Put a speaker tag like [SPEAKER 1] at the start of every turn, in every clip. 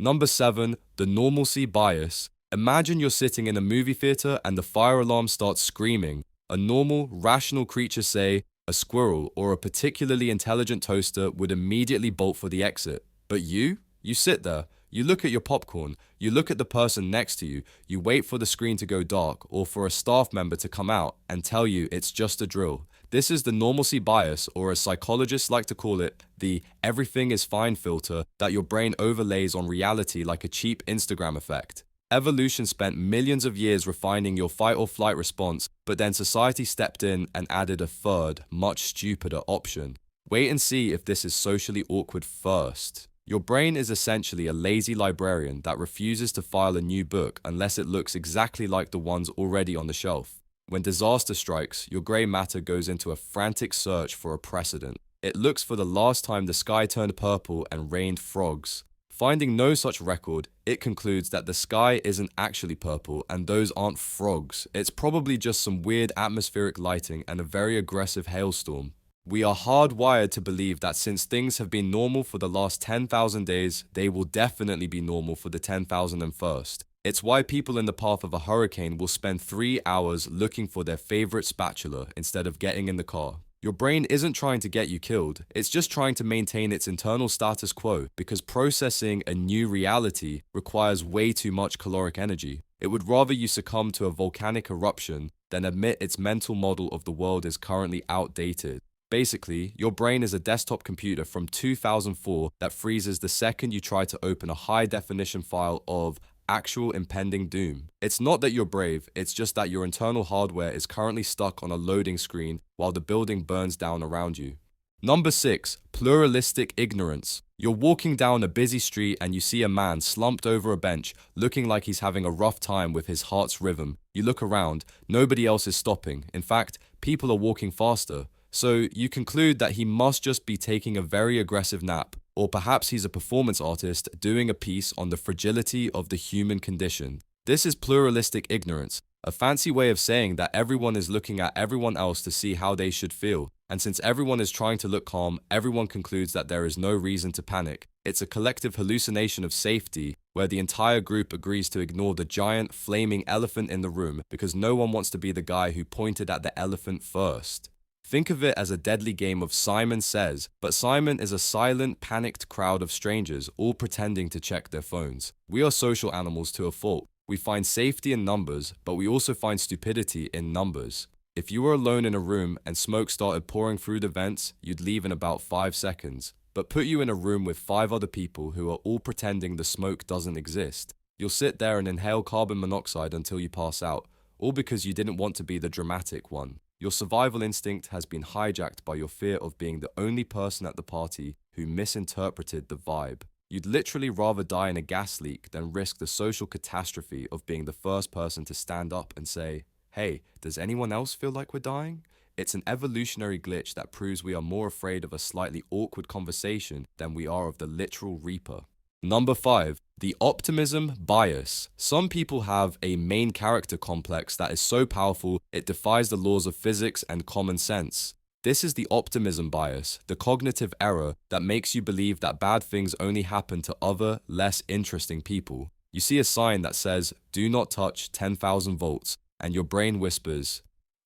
[SPEAKER 1] Number 7, the normalcy bias. Imagine you're sitting in a movie theater and the fire alarm starts screaming. A normal, rational creature, say a squirrel or a particularly intelligent toaster, would immediately bolt for the exit. But you sit there. You look at your popcorn, you look at the person next to you, you wait for the screen to go dark or for a staff member to come out and tell you it's just a drill. This is the normalcy bias, or as psychologists like to call it, the everything is fine filter that your brain overlays on reality like a cheap Instagram effect. Evolution spent millions of years refining your fight or flight response, but then society stepped in and added a third, much stupider option. Wait and see if this is socially awkward first. Your brain is essentially a lazy librarian that refuses to file a new book unless it looks exactly like the ones already on the shelf. When disaster strikes, your grey matter goes into a frantic search for a precedent. It looks for the last time the sky turned purple and rained frogs. Finding no such record, it concludes that the sky isn't actually purple and those aren't frogs. It's probably just some weird atmospheric lighting and a very aggressive hailstorm. We are hardwired to believe that since things have been normal for the last 10,000 days, they will definitely be normal for the 10,001st. It's why people in the path of a hurricane will spend 3 hours looking for their favorite spatula instead of getting in the car. Your brain isn't trying to get you killed, it's just trying to maintain its internal status quo because processing a new reality requires way too much caloric energy. It would rather you succumb to a volcanic eruption than admit its mental model of the world is currently outdated. Basically, your brain is a desktop computer from 2004 that freezes the second you try to open a high-definition file of actual impending doom. It's not that you're brave, it's just that your internal hardware is currently stuck on a loading screen while the building burns down around you. Number 6, pluralistic ignorance. You're walking down a busy street and you see a man slumped over a bench, looking like he's having a rough time with his heart's rhythm. You look around, nobody else is stopping. In fact, people are walking faster. So you conclude that he must just be taking a very aggressive nap, or perhaps he's a performance artist doing a piece on the fragility of the human condition. This is pluralistic ignorance, a fancy way of saying that everyone is looking at everyone else to see how they should feel, and since everyone is trying to look calm, everyone concludes that there is no reason to panic. It's a collective hallucination of safety where the entire group agrees to ignore the giant, flaming elephant in the room because no one wants to be the guy who pointed at the elephant first. Think of it as a deadly game of Simon Says, but Simon is a silent, panicked crowd of strangers, all pretending to check their phones. We are social animals to a fault. We find safety in numbers, but we also find stupidity in numbers. If you were alone in a room and smoke started pouring through the vents, you'd leave in about 5 seconds. But put you in a room with 5 other people who are all pretending the smoke doesn't exist. You'll sit there and inhale carbon monoxide until you pass out, all because you didn't want to be the dramatic one. Your survival instinct has been hijacked by your fear of being the only person at the party who misinterpreted the vibe. You'd literally rather die in a gas leak than risk the social catastrophe of being the first person to stand up and say, "Hey, does anyone else feel like we're dying?" It's an evolutionary glitch that proves we are more afraid of a slightly awkward conversation than we are of the literal reaper. Number 5, the optimism bias. Some people have a main character complex that is so powerful it defies the laws of physics and common sense. This is the optimism bias, the cognitive error that makes you believe that bad things only happen to other, less interesting people. You see a sign that says, "Do not touch 10,000 volts," and your brain whispers,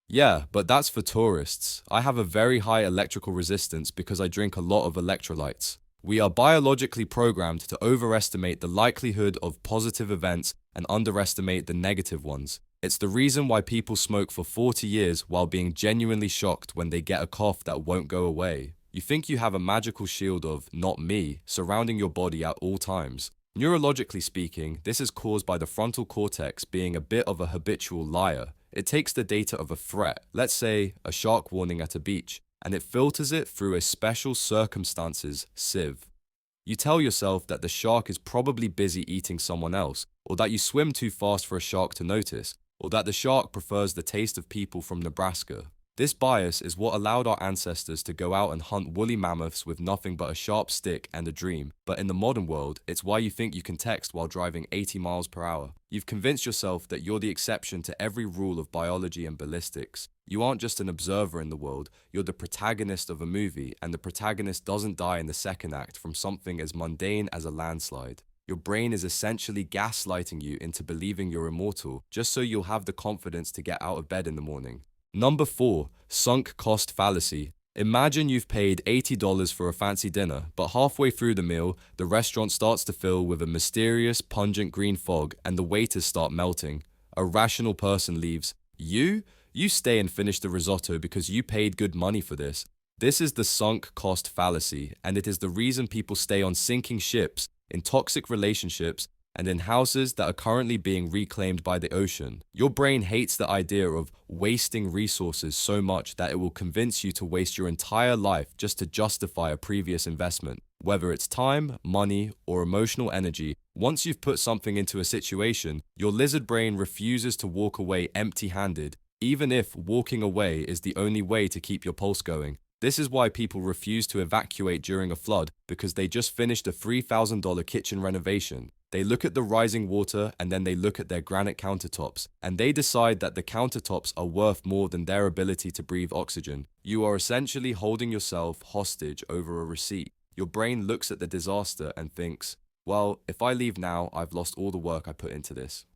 [SPEAKER 1] "Yeah, but that's for tourists. I have a very high electrical resistance because I drink a lot of electrolytes." We are biologically programmed to overestimate the likelihood of positive events and underestimate the negative ones. It's the reason why people smoke for 40 years while being genuinely shocked when they get a cough that won't go away. You think you have a magical shield of "not me" surrounding your body at all times. Neurologically speaking, this is caused by the frontal cortex being a bit of a habitual liar. It takes the data of a threat, let's say a shark warning at a beach, and it filters it through a special circumstances sieve. You tell yourself that the shark is probably busy eating someone else, or that you swim too fast for a shark to notice, or that the shark prefers the taste of people from Nebraska. This bias is what allowed our ancestors to go out and hunt woolly mammoths with nothing but a sharp stick and a dream. But in the modern world, it's why you think you can text while driving 80 miles per hour. You've convinced yourself that you're the exception to every rule of biology and ballistics. You aren't just an observer in the world, you're the protagonist of a movie, and the protagonist doesn't die in the second act from something as mundane as a landslide. Your brain is essentially gaslighting you into believing you're immortal, just so you'll have the confidence to get out of bed in the morning. Number 4, sunk cost fallacy. Imagine you've paid $80 for a fancy dinner, but halfway through the meal, the restaurant starts to fill with a mysterious, pungent green fog and the waiters start melting. A rational person leaves. You stay and finish the risotto because you paid good money for this. This is the sunk cost fallacy, and it is the reason people stay on sinking ships, in toxic relationships, and in houses that are currently being reclaimed by the ocean. Your brain hates the idea of wasting resources so much that it will convince you to waste your entire life just to justify a previous investment. Whether it's time, money, or emotional energy, once you've put something into a situation, your lizard brain refuses to walk away empty-handed, even if walking away is the only way to keep your pulse going. This is why people refuse to evacuate during a flood, because they just finished a $3,000 kitchen renovation. They look at the rising water and then they look at their granite countertops, and they decide that the countertops are worth more than their ability to breathe oxygen. You are essentially holding yourself hostage over a receipt. Your brain looks at the disaster and thinks, well, if I leave now, I've lost all the work I put into this.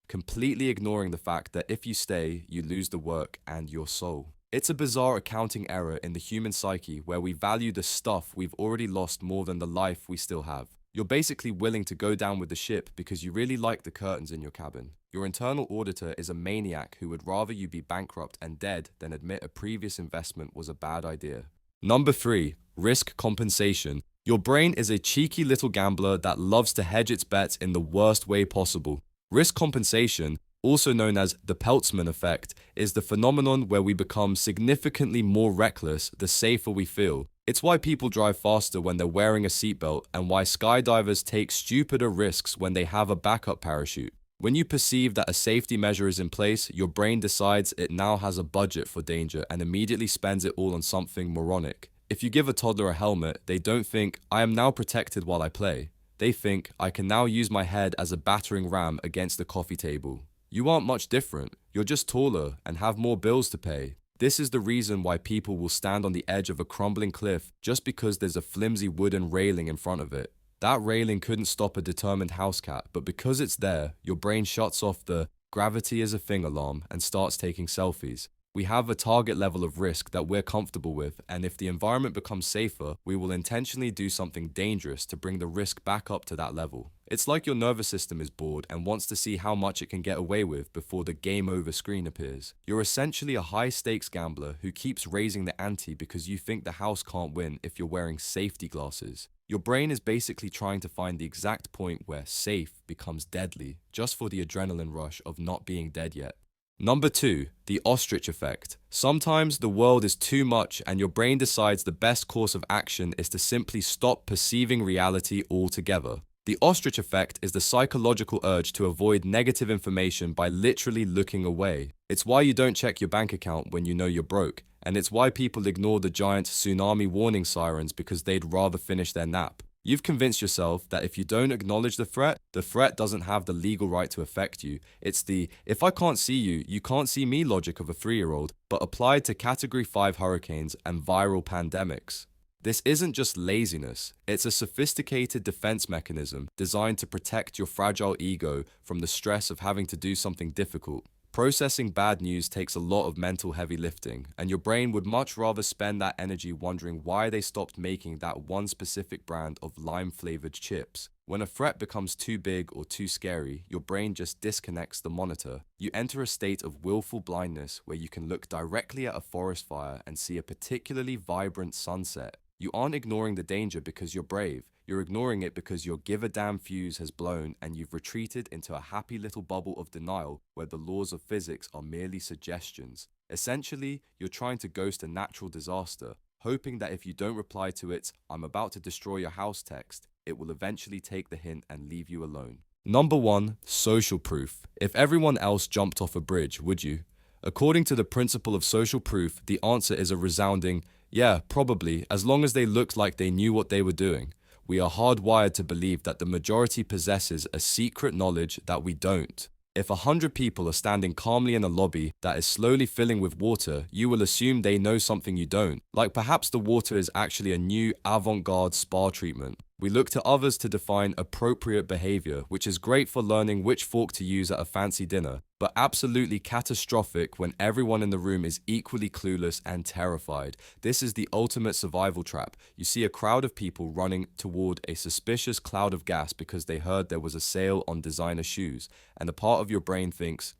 [SPEAKER 1] Completely ignoring the fact that if you stay, you lose the work and your soul. It's a bizarre accounting error in the human psyche where we value the stuff we've already lost more than the life we still have. You're basically willing to go down with the ship because you really like the curtains in your cabin. Your internal auditor is a maniac who would rather you be bankrupt and dead than admit a previous investment was a bad idea. Number 3, risk compensation. Your brain is a cheeky little gambler that loves to hedge its bets in the worst way possible. Risk compensation, also known as the Peltzman effect, is the phenomenon where we become significantly more reckless the safer we feel. It's why people drive faster when they're wearing a seatbelt and why skydivers take stupider risks when they have a backup parachute. When you perceive that a safety measure is in place, your brain decides it now has a budget for danger and immediately spends it all on something moronic. If you give a toddler a helmet, they don't think, I am now protected while I play. They think, I can now use my head as a battering ram against the coffee table. You aren't much different, you're just taller and have more bills to pay. This is the reason why people will stand on the edge of a crumbling cliff just because there's a flimsy wooden railing in front of it. That railing couldn't stop a determined house cat, but because it's there, your brain shuts off the gravity is a thing alarm and starts taking selfies. We have a target level of risk that we're comfortable with, and if the environment becomes safer, we will intentionally do something dangerous to bring the risk back up to that level. It's like your nervous system is bored and wants to see how much it can get away with before the game over screen appears. You're essentially a high stakes gambler who keeps raising the ante because you think the house can't win if you're wearing safety glasses. Your brain is basically trying to find the exact point where safe becomes deadly, just for the adrenaline rush of not being dead yet. Number 2, the Ostrich Effect. Sometimes the world is too much and your brain decides the best course of action is to simply stop perceiving reality altogether. The Ostrich Effect is the psychological urge to avoid negative information by literally looking away. It's why you don't check your bank account when you know you're broke, and it's why people ignore the giant tsunami warning sirens because they'd rather finish their nap. You've convinced yourself that if you don't acknowledge the threat doesn't have the legal right to affect you. It's the, if I can't see you, you can't see me logic of a 3-year-old, but applied to Category 5 hurricanes and viral pandemics. This isn't just laziness, it's a sophisticated defense mechanism designed to protect your fragile ego from the stress of having to do something difficult. Processing bad news takes a lot of mental heavy lifting, and your brain would much rather spend that energy wondering why they stopped making that one specific brand of lime-flavored chips. When a threat becomes too big or too scary, your brain just disconnects the monitor. You enter a state of willful blindness where you can look directly at a forest fire and see a particularly vibrant sunset. You aren't ignoring the danger because you're brave. You're ignoring it because your give-a-damn fuse has blown and you've retreated into a happy little bubble of denial where the laws of physics are merely suggestions. Essentially, you're trying to ghost a natural disaster, hoping that if you don't reply to its "I'm about to destroy your house" text, it will eventually take the hint and leave you alone. Number 1, social proof. If everyone else jumped off a bridge, would you? According to the principle of social proof, the answer is a resounding, yeah, probably, as long as they looked like they knew what they were doing. We are hardwired to believe that the majority possesses a secret knowledge that we don't. If 100 people are standing calmly in a lobby that is slowly filling with water, you will assume they know something you don't, like perhaps the water is actually a new avant-garde spa treatment. We look to others to define appropriate behavior, which is great for learning which fork to use at a fancy dinner, but absolutely catastrophic when everyone in the room is equally clueless and terrified. This is the ultimate survival trap. You see a crowd of people running toward a suspicious cloud of gas because they heard there was a sale on designer shoes, and a part of your brain thinks,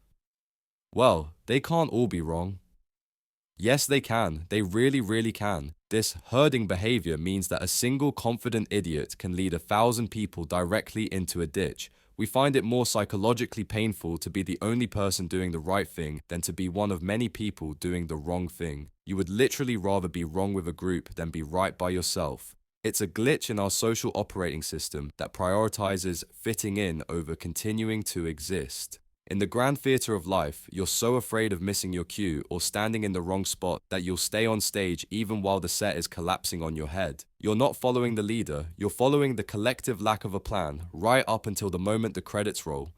[SPEAKER 1] well, they can't all be wrong. Yes, they can. They really, really can. This herding behavior means that a single confident idiot can lead 1,000 people directly into a ditch. We find it more psychologically painful to be the only person doing the right thing than to be one of many people doing the wrong thing. You would literally rather be wrong with a group than be right by yourself. It's a glitch in our social operating system that prioritizes fitting in over continuing to exist. In the grand theatre of life, you're so afraid of missing your cue or standing in the wrong spot that you'll stay on stage even while the set is collapsing on your head. You're not following the leader, you're following the collective lack of a plan right up until the moment the credits roll.